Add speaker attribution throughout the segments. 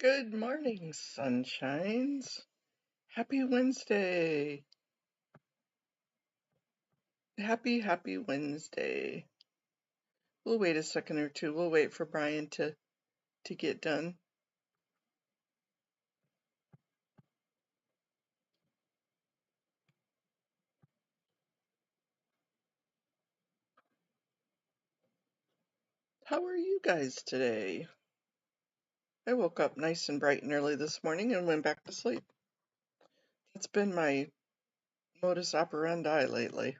Speaker 1: Good morning, sunshines. Happy Wednesday. Happy Wednesday. We'll wait a second or two. We'll wait for Brian to get done. How are you guys today? I woke up nice and bright and early this morning and went back to sleep. That's been my modus operandi lately.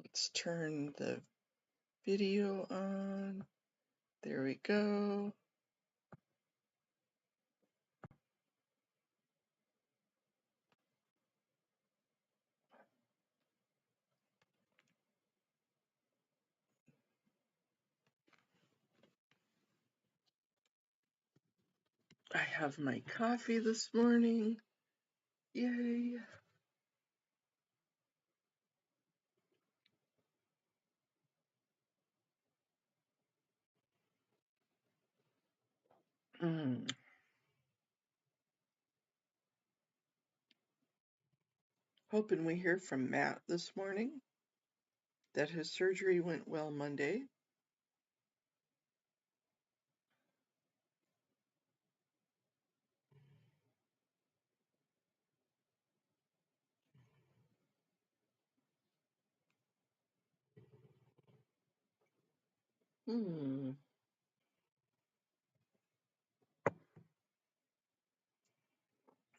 Speaker 1: Let's turn the video on. There we go. I have my coffee this morning. Yay. Hoping we hear from Matt this morning, that his surgery went well Monday.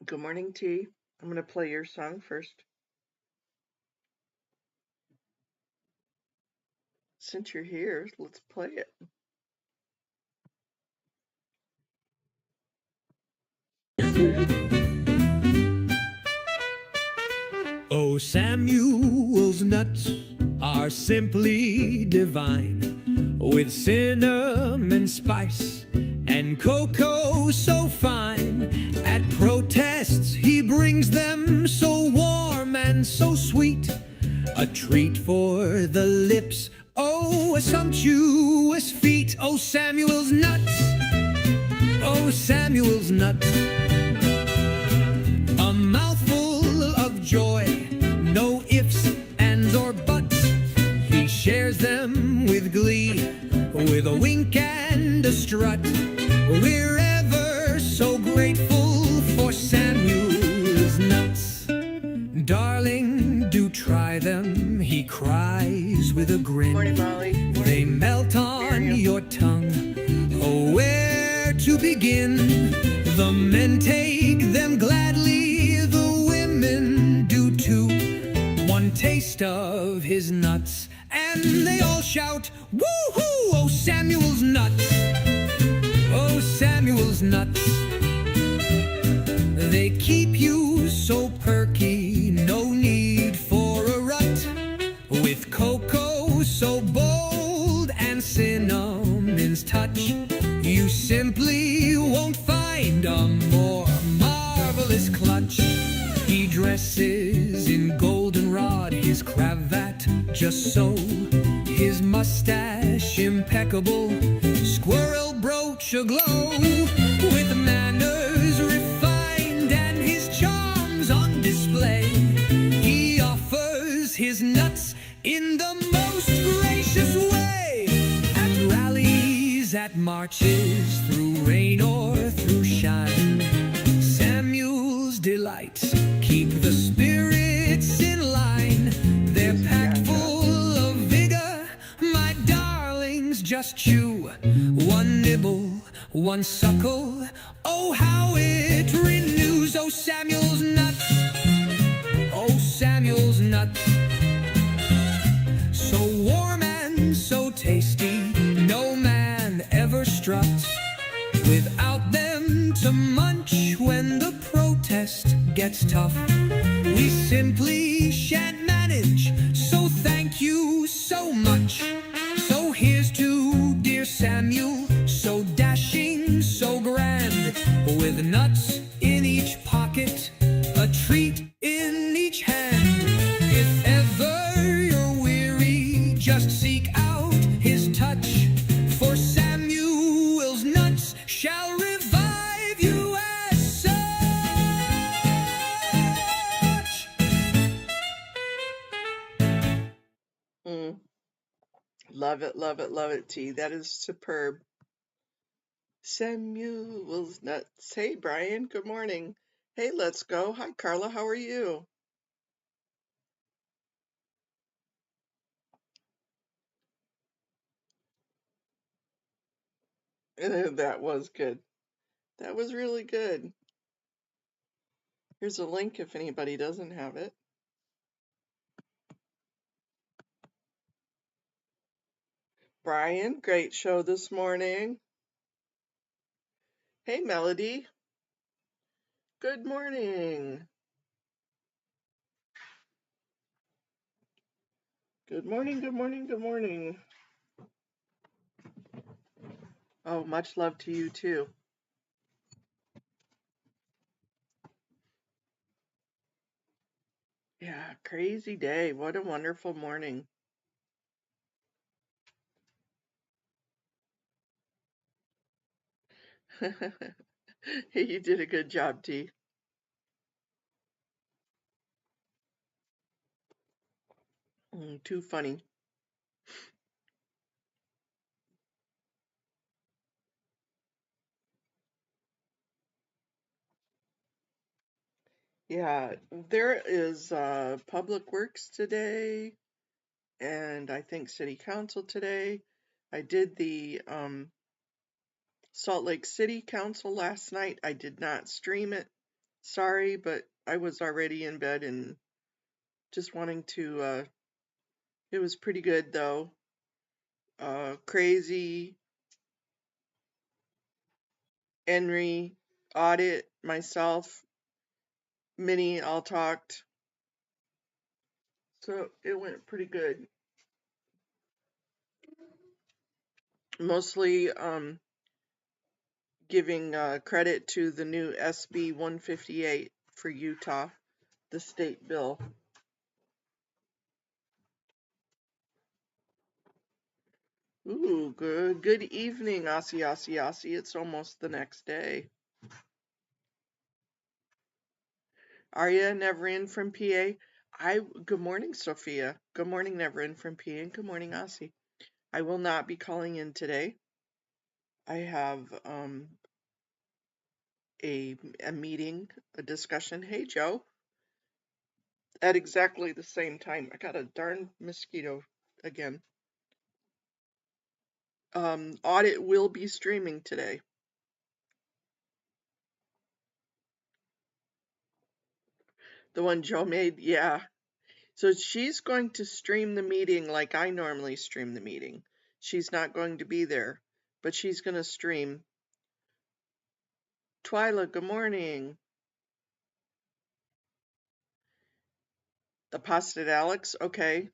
Speaker 1: Good morning, T. I'm going to play your song first. Since you're here, let's play it.
Speaker 2: Oh, Samuel's nuts are simply divine, with cinnamon spice and cocoa so fine. At protests he brings them so warm and so sweet, a treat for the lips, oh, a sumptuous feat. Oh, Samuel's nuts, oh, Samuel's nuts, a mouthful of joy, no ifs, ands, or buts. He shares them with glee, with a wink and a strut. We're ever so grateful for Samuel's nuts. Darling, do try them, he cries with a grin.
Speaker 1: Morning, Molly.
Speaker 2: They melt on your tongue. Oh, where to begin? The men take them gladly, the women do too. One taste of his nuts, and they all shout, woo-hoo! Oh, Samuel's nuts! Oh, Samuel's nuts! They keep you so perky, no need for a rut. With cocoa so bold and cinnamon's touch, you simply won't find a more marvelous clutch. He dresses in goldenrod, his cravat just so, his mustache impeccable, squirrel brooch aglow, with manners refined and his charms on display. He offers his nuts in the most gracious way. At rallies, at marches, through rain or through shine, Samuel's delights keep the spirits in line. They're packed full of vigor, my darlings just chew. One nibble, one suckle, oh how it renews. Oh, Samuel's nuts, oh, Samuel's nuts, so warm and so tasty, no man ever struts without them to munch. When the protest gets tough, we simply shan't manage, so thank you so much. So here's to dear Samuel, so dashing, so grand, with nuts in each pocket, a treat in each hand. If ever you're weary, just seek
Speaker 1: Mm, love it, love it, love it, T. That is superb. Samuel's nuts. Hey, Brian. Good morning. Hey, let's go. Hi, Carla. How are you? That was good. That was really good. Here's a link if anybody doesn't have it. Brian, great show this morning. Hey, Melody. Good morning. Good morning, good morning, good morning. Oh, much love to you too. Yeah, crazy day. What a wonderful morning. Hey, you did a good job, T. Too funny. Yeah, there is Public Works today, and I think City Council today. I did the Salt Lake City Council last night. I did not stream it. Sorry, but I was already in bed and just wanting to. It was pretty good though. Crazy, Henry, Audit, myself, Minnie all talked. So it went pretty good. Mostly giving credit to the new SB 158 for Utah, the state bill. Ooh, good evening, Aussie, Aussie, Aussie. It's almost the next day. Arya, never in from PA. Good morning, Sophia. Good morning, never in from PA, and good morning, Aussie. I will not be calling in today. I have a meeting, a discussion. Hey, Joe, at exactly the same time. I got a darn mosquito again. Audit will be streaming today. The one Joe made, yeah. So she's going to stream the meeting like I normally stream the meeting. She's not going to be there, but she's going to stream. Twyla, good morning. The Posted Alex, okay.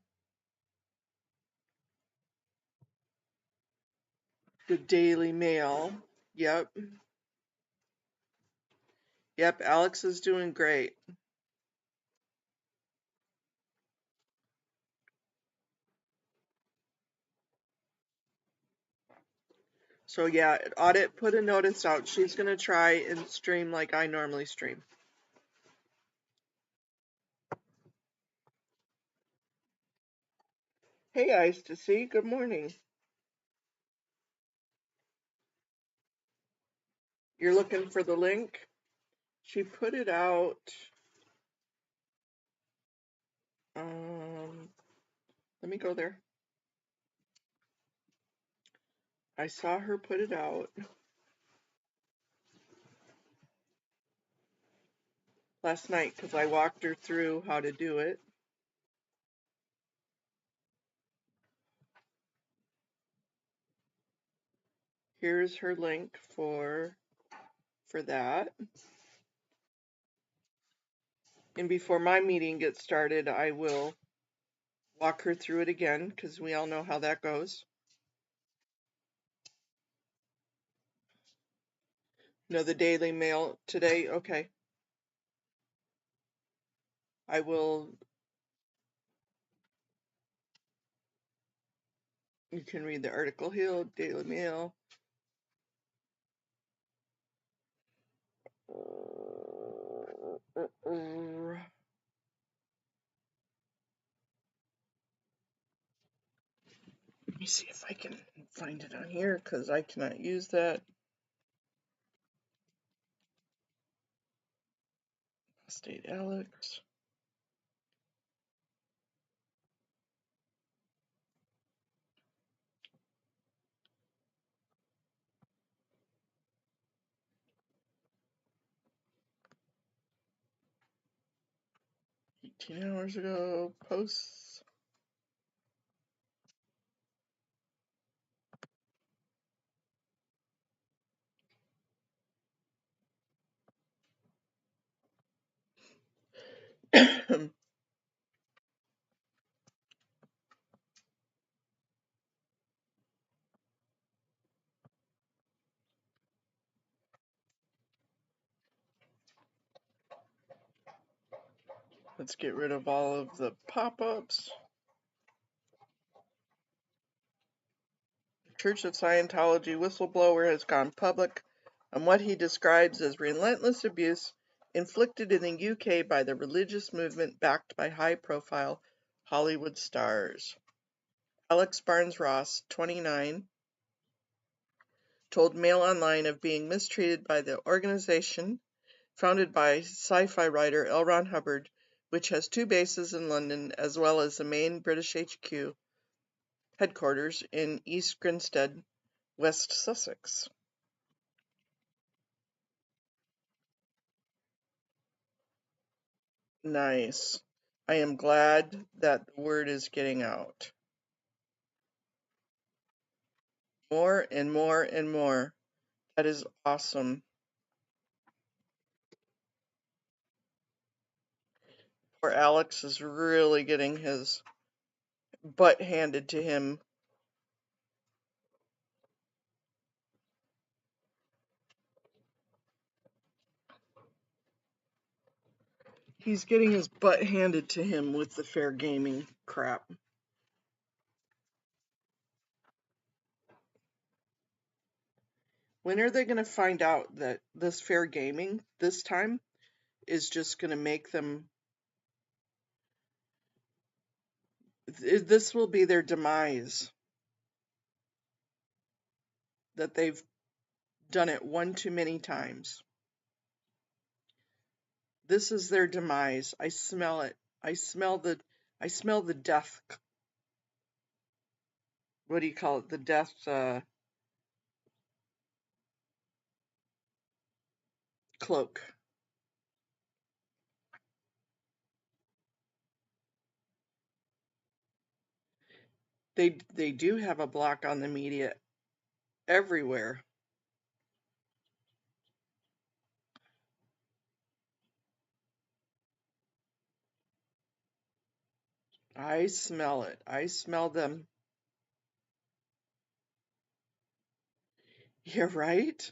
Speaker 1: The Daily Mail, yep. Yep, Alex is doing great. So yeah, Audit put a notice out. She's going to try and stream like I normally stream. Hey, Ice to see. Good morning. You're looking for the link? She put it out. Let me go there. I saw her put it out last night because I walked her through how to do it. Here's her link for that. And before my meeting gets started, I will walk her through it again because we all know how that goes. No, the Daily Mail today. Okay. I will. You can read the article here, Daily Mail. me see if I can find it on here because I cannot use that. State Alex. $18 ago, posts. Let's get rid of all of the pop-ups. Church of Scientology whistleblower has gone public on what he describes as relentless abuse inflicted in the UK by the religious movement backed by high-profile Hollywood stars. Alex Barnes Ross, 29, told Mail Online of being mistreated by the organization founded by sci-fi writer L. Ron Hubbard, which has 2 bases in London as well as the main British HQ headquarters in East Grinstead, West Sussex. Nice. I am glad that the word is getting out. More and more and more. That is awesome. Poor Alex is really getting his butt handed to him. He's getting his butt handed to him with the fair gaming crap. When are they going to find out that this fair gaming this time is just going to make them, this will be their demise, that they've done it one too many times. This is their demise. I smell it. I smell the death. What do you call it? The death cloak. They do have a block on the media everywhere. I smell it. I smell them. You're right.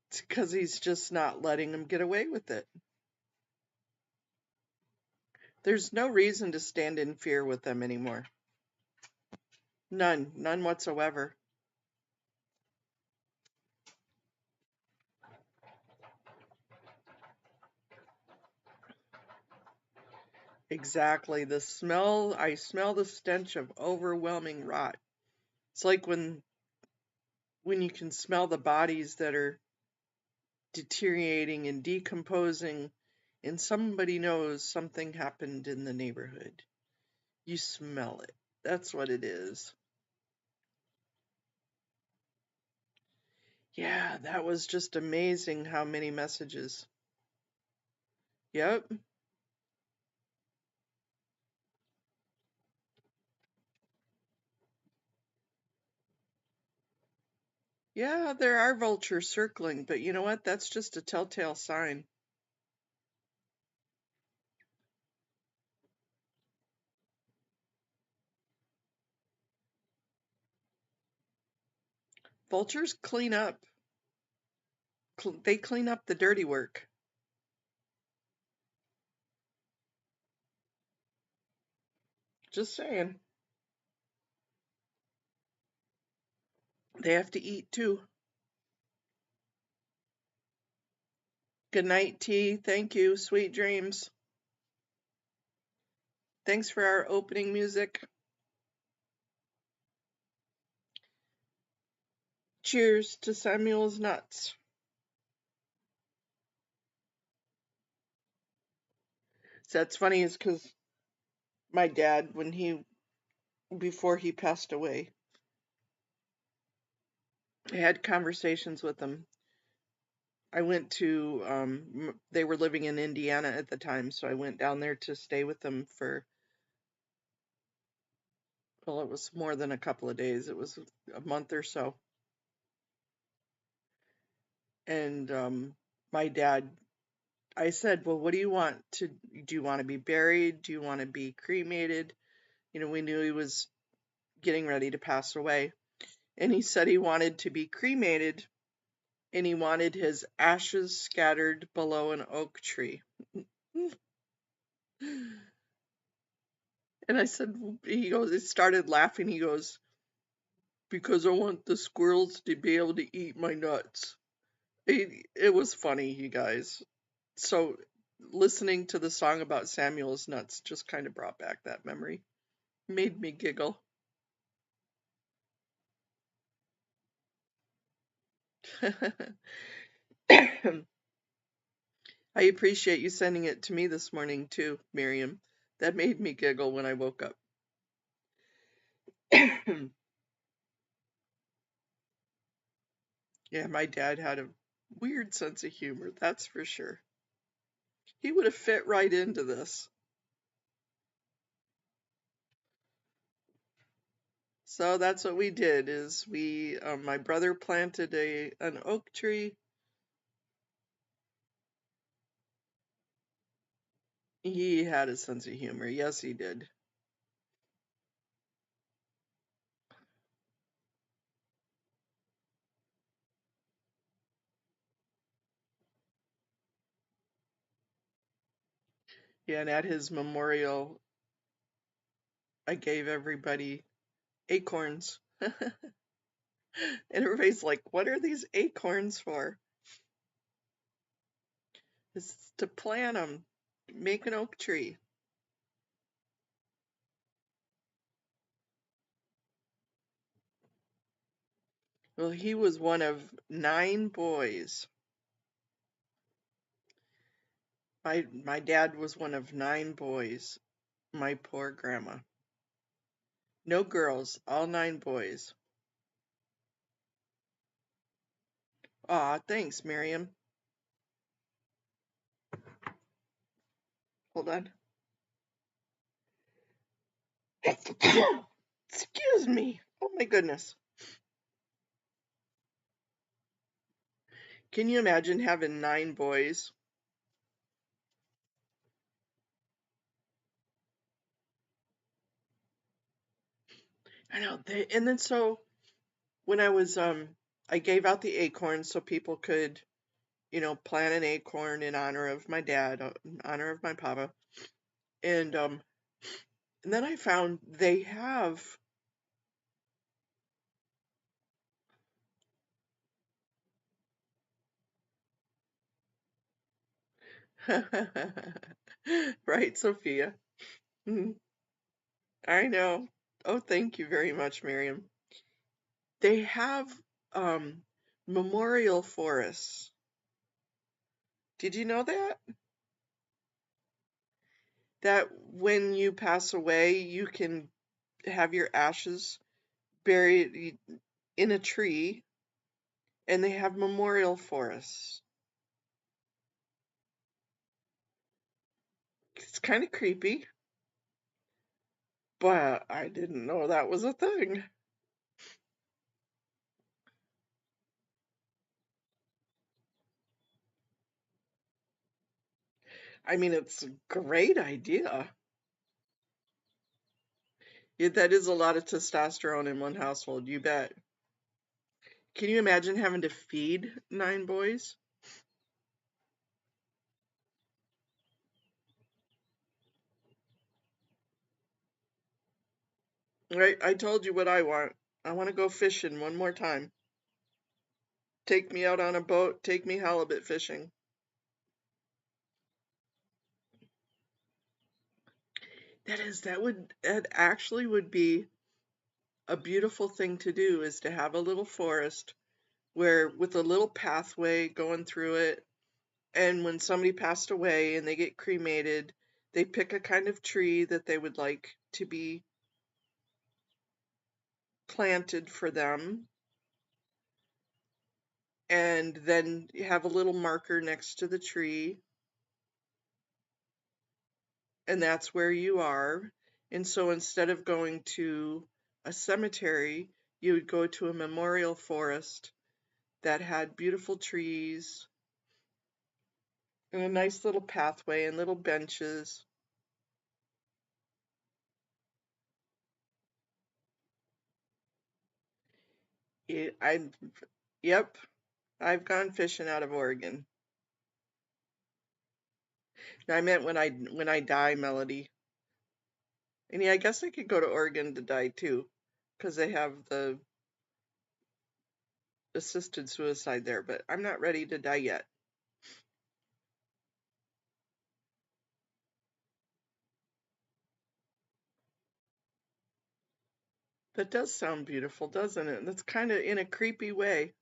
Speaker 1: It's because he's just not letting them get away with it. There's no reason to stand in fear with them anymore. None whatsoever. Exactly. The smell, I smell the stench of overwhelming rot. It's like when you can smell the bodies that are deteriorating and decomposing and somebody knows something happened in the neighborhood. You smell it. That's what it is. Yeah, that was just amazing how many messages. Yep. Yeah, there are vultures circling, but you know what? That's just a telltale sign. Vultures clean up. They clean up the dirty work. Just saying. They have to eat too. Good night, T. Thank you. Sweet dreams. Thanks for our opening music. Cheers to Samuel's nuts. So that's funny is because my dad, before he passed away, I had conversations with him. I went to, they were living in Indiana at the time, so I went down there to stay with them for, well, it was more than a couple of days. It was a month or so. And my dad, I said, well, what do you want do you want to be buried? Do you want to be cremated? You know, we knew he was getting ready to pass away. And he said he wanted to be cremated and he wanted his ashes scattered below an oak tree. And I said, he started laughing. He goes, because I want the squirrels to be able to eat my nuts. It was funny, you guys. So listening to the song about Samuel's nuts just kind of brought back that memory. Made me giggle. I appreciate you sending it to me this morning too, Miriam. That made me giggle when I woke up. Yeah, my dad had a weird sense of humor, that's for sure. He would have fit right into this. So that's what we did is my brother planted an oak tree. He had a sense of humor. Yes, he did. Yeah, and at his memorial, I gave everybody acorns. And everybody's like, what are these acorns for? It's to plant them, make an oak tree. Well, he was one of 9 boys. My dad was one of 9 boys. My poor grandma. No girls, all 9 boys. Aw, thanks, Miriam. Hold on. Excuse me. Oh my goodness. Can you imagine having 9 boys? I know. And then so when I gave out the acorns so people could, plant an acorn in honor of my dad, in honor of my papa. And then I found they have right, Sophia. Mhm. I know. Oh, thank you very much, Miriam. They have um memorial forests. Did you know that? That when you pass away, you can have your ashes buried in a tree, and they have memorial forests. It's kind of creepy, but I didn't know that was a thing. I mean, it's a great idea. Yeah, that is a lot of testosterone in one household, you bet. Can you imagine having to feed 9 boys? Right, I told you what I want. I want to go fishing one more time. Take me out on a boat, take me halibut fishing. That actually would be a beautiful thing to do is to have a little forest where with a little pathway going through it. And when somebody passed away and they get cremated, they pick a kind of tree that they would like to be planted for them. And then you have a little marker next to the tree, and that's where you are. And so instead of going to a cemetery, you would go to a memorial forest that had beautiful trees and a nice little pathway and little benches. I, yep, I've gone fishing out of Oregon. I meant when I die, Melody. And yeah, I guess I could go to Oregon to die too, because they have the assisted suicide there, but I'm not ready to die yet. That does sound beautiful, doesn't it? That's kind of in a creepy way.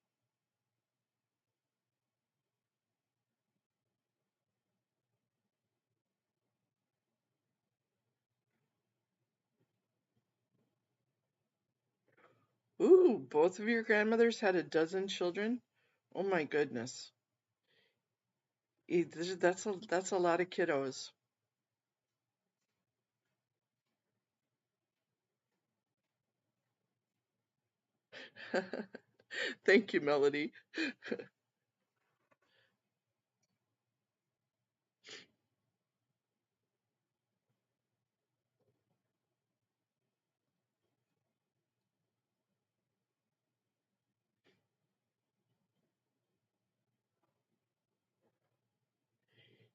Speaker 1: Ooh, both of your grandmothers had a dozen children? Oh my goodness. That's a lot of kiddos. Thank you, Melody.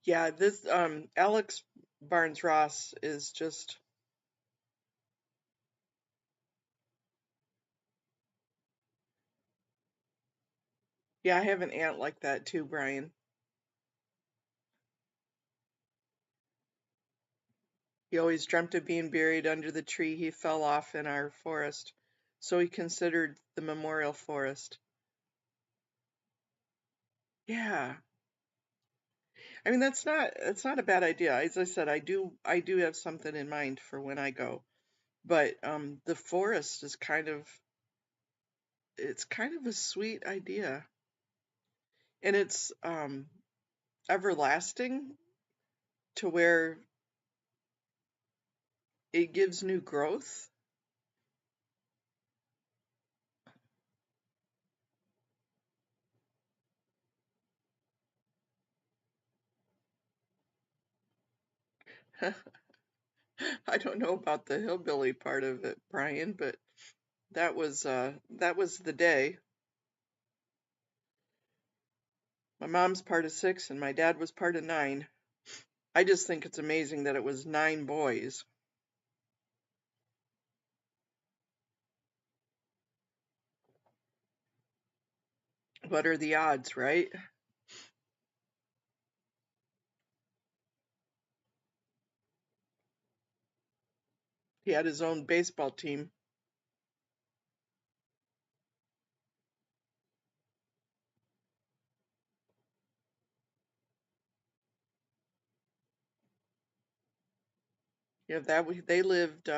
Speaker 1: Yeah, this Alex Barnes Ross is just, yeah, I have an aunt like that too, Brian. He always dreamt of being buried under the tree he fell off in our forest, so he considered the memorial forest. Yeah. I mean that's not a bad idea. As I said, I do have something in mind for when I go. But the forest is kind of a sweet idea. And it's everlasting to where it gives new growth. I don't know about the hillbilly part of it, Brian, but that was the day. My mom's part of six and my dad was part of nine. I just think it's amazing that it was nine boys. What are the odds, right? He had his own baseball team. Yeah, they lived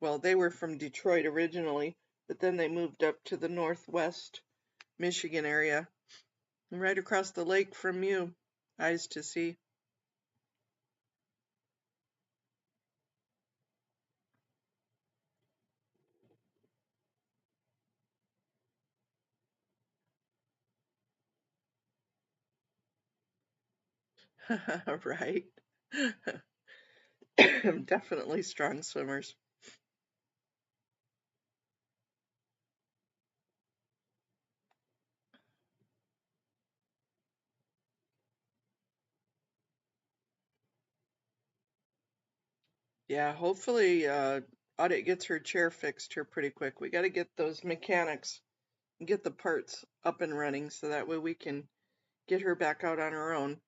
Speaker 1: well, they were from Detroit originally, but then they moved up to the northwest Michigan area, right across the lake from you. Eyes to see. Right. Definitely strong swimmers. Yeah, hopefully Audit gets her chair fixed here pretty quick. We got to get those mechanics and get the parts up and running so that way we can get her back out on her own.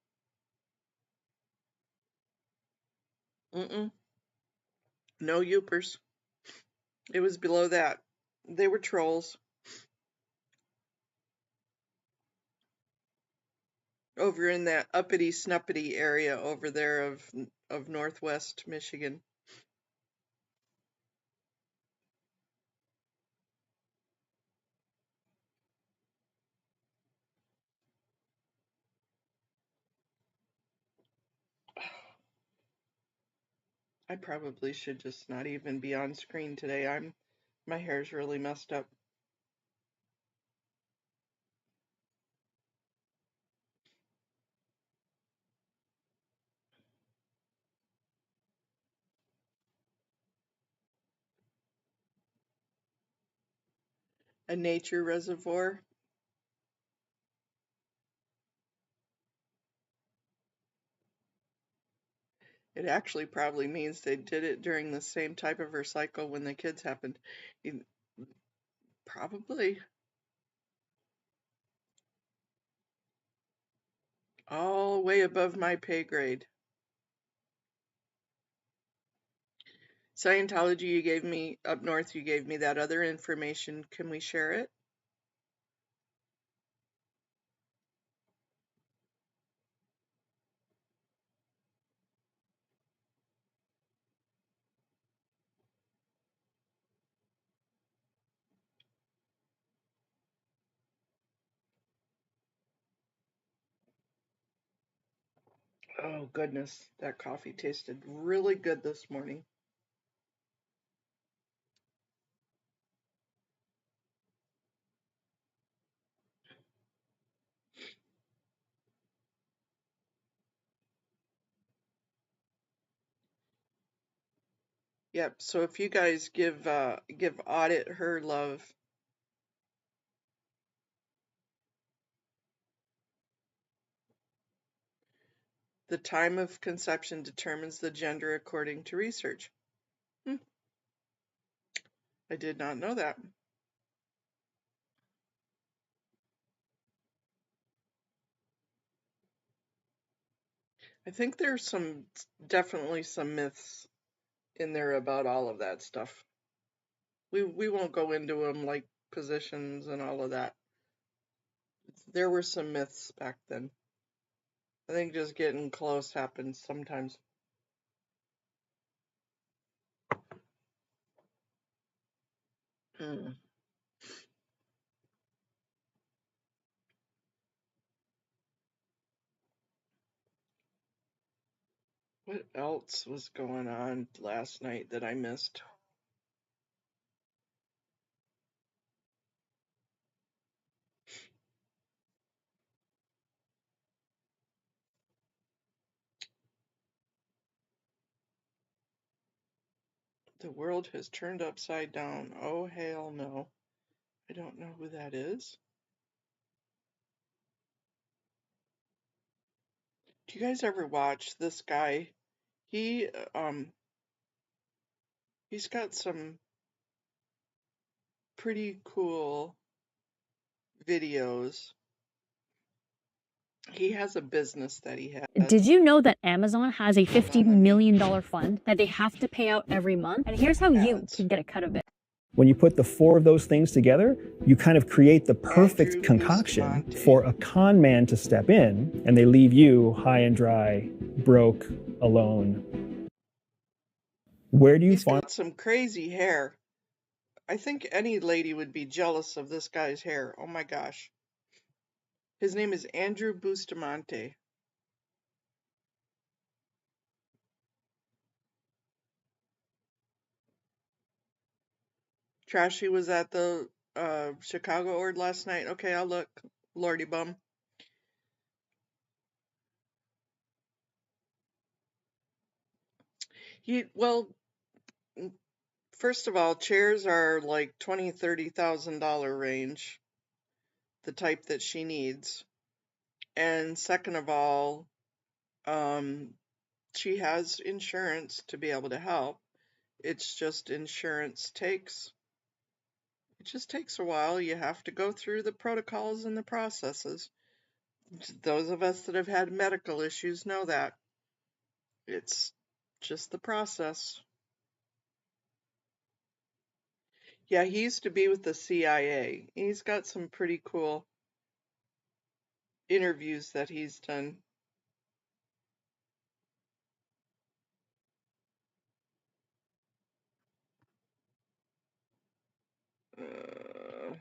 Speaker 1: Mm-mm. No Yoopers. It was below that. They were trolls. over in that uppity snuppity area over there of Northwest Michigan. I probably should just not even be on screen today. My hair's really messed up. A nature reservoir. It actually probably means they did it during the same type of recycle when the kids happened. Probably. All way above my pay grade. Scientology, you gave me up north, you gave me that other information. Can we share it? Oh, goodness. That coffee tasted really good this morning. Yep. So if you guys give Audit her love. The time of conception determines the gender according to research. I did not know that. I think there's definitely some myths in there about all of that stuff. We won't go into them like positions and all of that. There were some myths back then. I think just getting close happens sometimes. Hmm. What else was going on last night that I missed? The world has turned upside down. Oh, hell no. I don't know who that is. Do you guys ever watch this guy? He he's got some pretty cool videos. He has a business that he
Speaker 3: Did
Speaker 1: has.
Speaker 3: you know that Amazon has a
Speaker 1: Hold
Speaker 3: $50
Speaker 1: on, let me
Speaker 3: million fund that they have to pay out every month? And here's how you
Speaker 1: ads.
Speaker 3: can get a cut of it.
Speaker 4: When you put the four of those things together, you kind of create the perfect
Speaker 1: Andrew
Speaker 4: concoction
Speaker 1: Bustamante.
Speaker 4: for a con man to step in, and they leave you high and dry, broke, alone. Where do you
Speaker 1: He's
Speaker 4: find?
Speaker 1: got some crazy hair. I think any lady would be jealous of this guy's hair. Oh my gosh. His name is Andrew Bustamante. Trashy was at the Chicago Ord last night. Okay, I'll look. Lordy bum. Well, first of all, chairs are like $20,000-$30,000 range, the type that she needs. And second of all, she has insurance to be able to help. It's just it just takes a while. You have to go through the protocols and the processes. Those of us that have had medical issues know that. It's just the process. Yeah, he used to be with the CIA. He's got some pretty cool. interviews that he's done. Uh,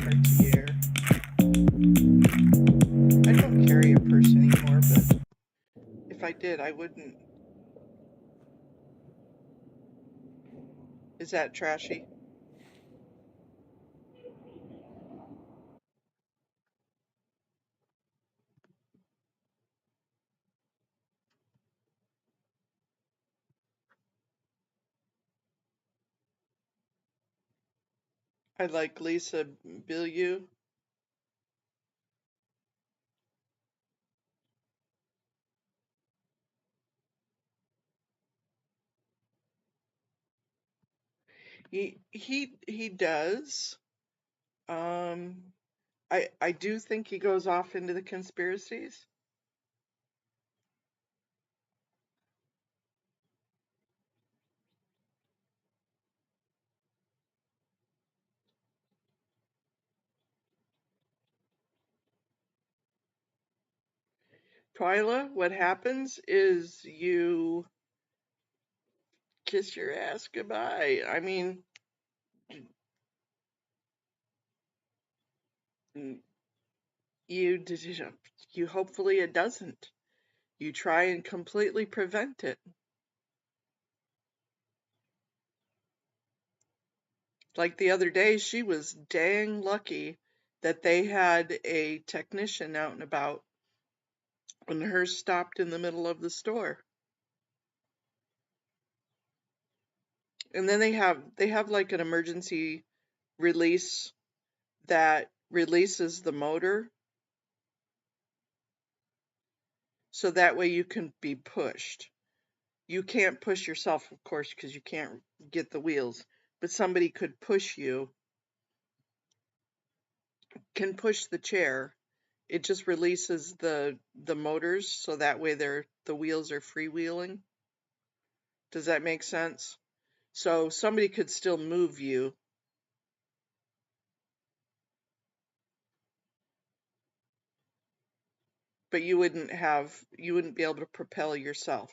Speaker 1: Cartier. I don't carry a purse anymore, but if I did, I wouldn't. Is that trashy? I like Lisa Bilyeu. He does. Um, I do think he goes off into the conspiracies. Twyla, what happens is you kiss your ass goodbye. I mean, you you hopefully it doesn't. You try and completely prevent it. Like the other day, she was dang lucky that they had a technician out and about when hers stopped in the middle of the store. And then they have like an emergency release that releases the motor so that way you can be pushed. You can't push yourself, of course, because you can't get the wheels, but somebody could push you, can push the chair. It just releases the motors so that way the wheels are freewheeling. Does that make sense? So somebody could still move you, but you wouldn't be able to propel yourself.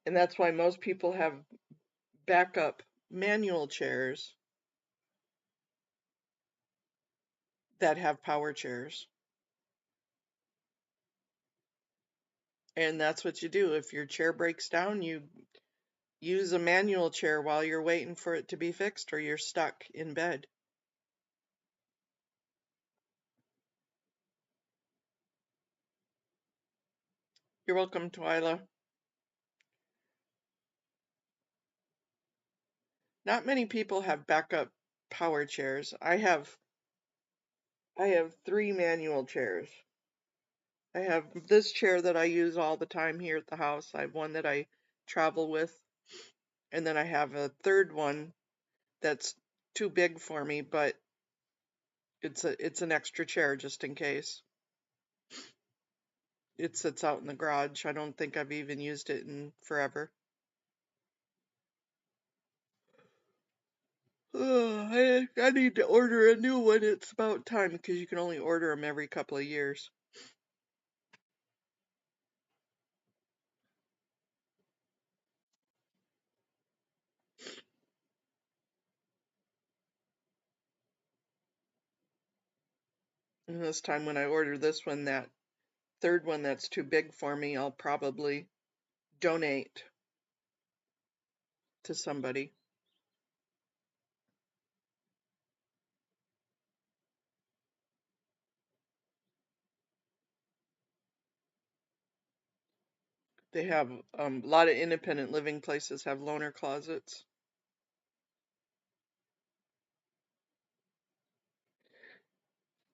Speaker 1: And that's why most people have backup manual chairs that have power chairs. And that's what you do. If your chair breaks down, you use a manual chair while you're waiting for it to be fixed or you're stuck in bed. You're welcome, Twyla. Not many people have backup power chairs. I have 3 manual chairs. I have this chair that I use all the time here at the house. I have one that I travel with, and then I have a third one that's too big for me, but it's an extra chair just in case. It sits out in the garage. I don't think I've even used it in forever. I need to order a new one. It's about time because you can only order them every couple of years. And this time when I order this one, that third one that's too big for me, I'll probably donate to somebody. They have a lot of independent living places have loaner closets.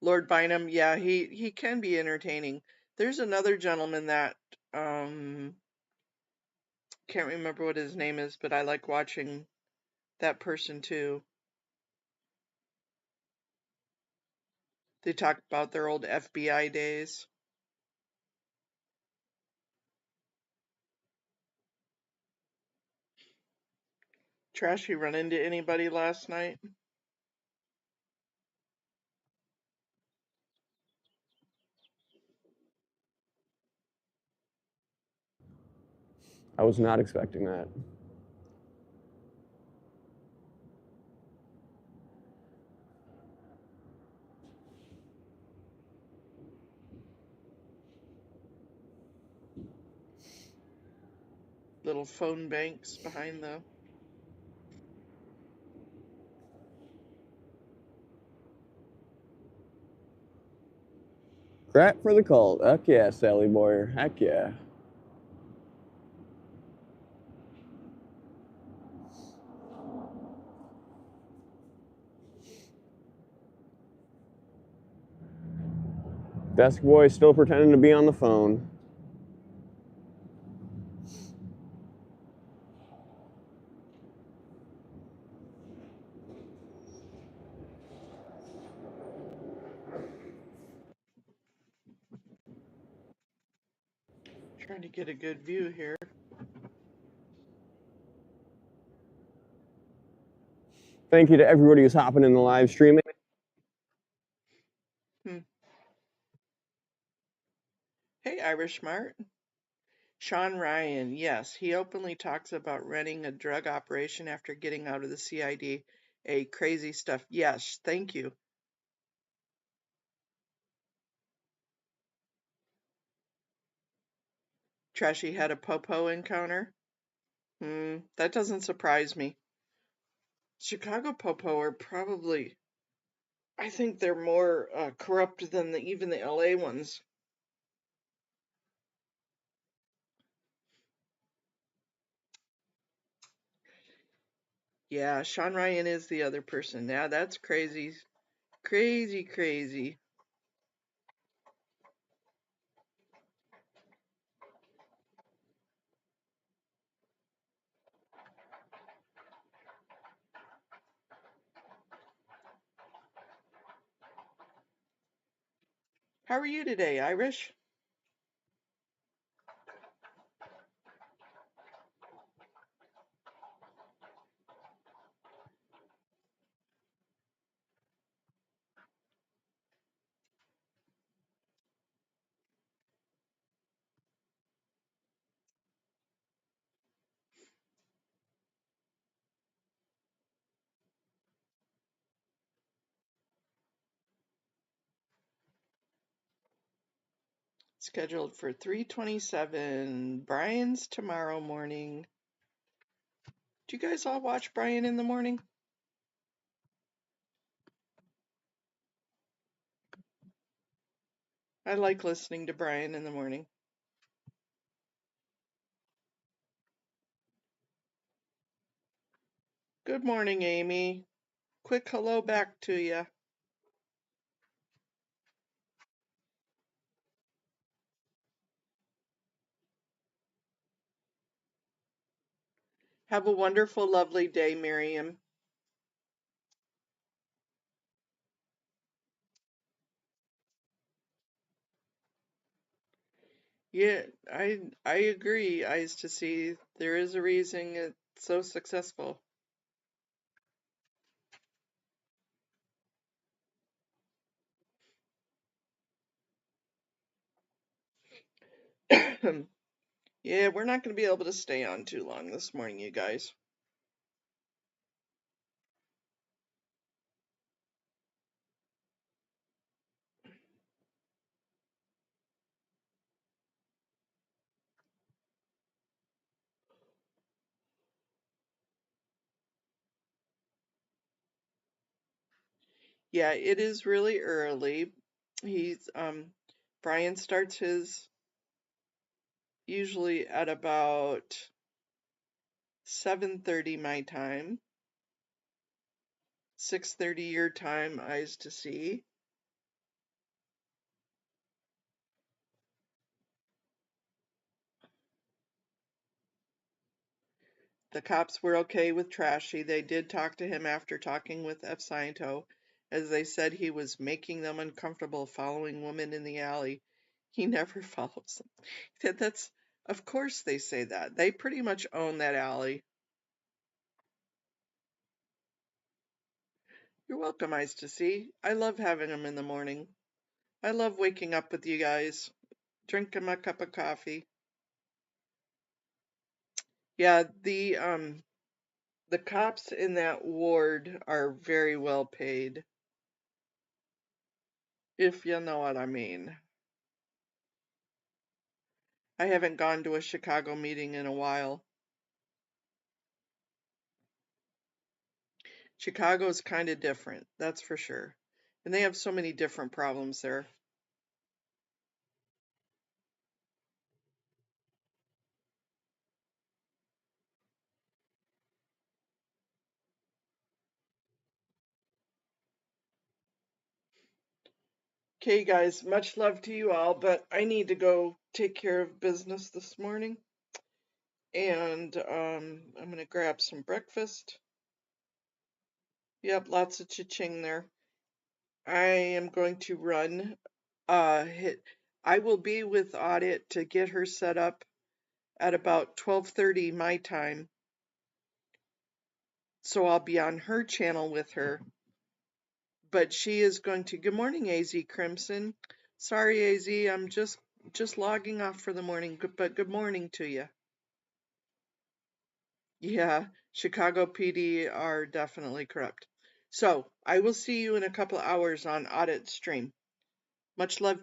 Speaker 1: Lord Bynum, yeah, he can be entertaining. There's another gentleman that um can't remember what his name is, but I like watching that person too. They talk about their old FBI days. Trashy, run into anybody last night?
Speaker 5: I was not expecting that.
Speaker 1: Little phone banks behind the.
Speaker 5: Crap for the cult. Heck yeah, Sally Boyer. Heck yeah. Desk boy still pretending to be on the phone.
Speaker 1: Trying to get a good view here.
Speaker 5: Thank you to everybody who's hopping in the live stream.
Speaker 1: Hmm. Hey, Irish Mart. Sean Ryan, yes, he openly talks about running a drug operation after getting out of the CID. A crazy stuff. Yes, thank you. Trashy had a popo encounter. That doesn't surprise me. Chicago popo are probably, I think they're more corrupt than even the LA ones. Yeah, Sean Ryan is the other person. Yeah, that's crazy. Crazy, crazy. How are you today, Irish? Scheduled for 3:27. Brian's tomorrow morning. Do you guys all watch Brian in the morning? I like listening to Brian in the morning. Good morning, Amy. Quick hello back to you. Have a wonderful, lovely day, Miriam. Yeah, I agree, Eyes to See. There is a reason it's so successful. Yeah, we're not going to be able to stay on too long this morning, you guys. Yeah, it is really early. He's Brian starts his usually at about 7:30 my time, 6:30 your time, eyes to see. The cops were okay with Trashy. They did talk to him after talking with F. Sciento, as they said he was making them uncomfortable following women in the alley. He never follows them. That's, of course they say that. They pretty much own that alley. You're welcome, Eyes to See. I love having them in the morning. I love waking up with you guys, drinking my cup of coffee. Yeah, the cops in that ward are very well paid, if you know what I mean. I haven't gone to a Chicago meeting in a while. Chicago's kind of different, that's for sure. And they have so many different problems there. Okay, guys, much love to you all, but I need to go take care of business this morning. And I'm going to grab some breakfast. Yep, lots of cha-ching there. I am going to run. I will be with Audit to get her set up at about 12:30 my time. So I'll be on her channel with her. But she is going to. Good morning, AZ Crimson. Sorry, AZ, I'm just logging off for the morning, but good morning to you. Yeah, Chicago PD are definitely corrupt. So I will see you in a couple hours on Audit Stream. Much love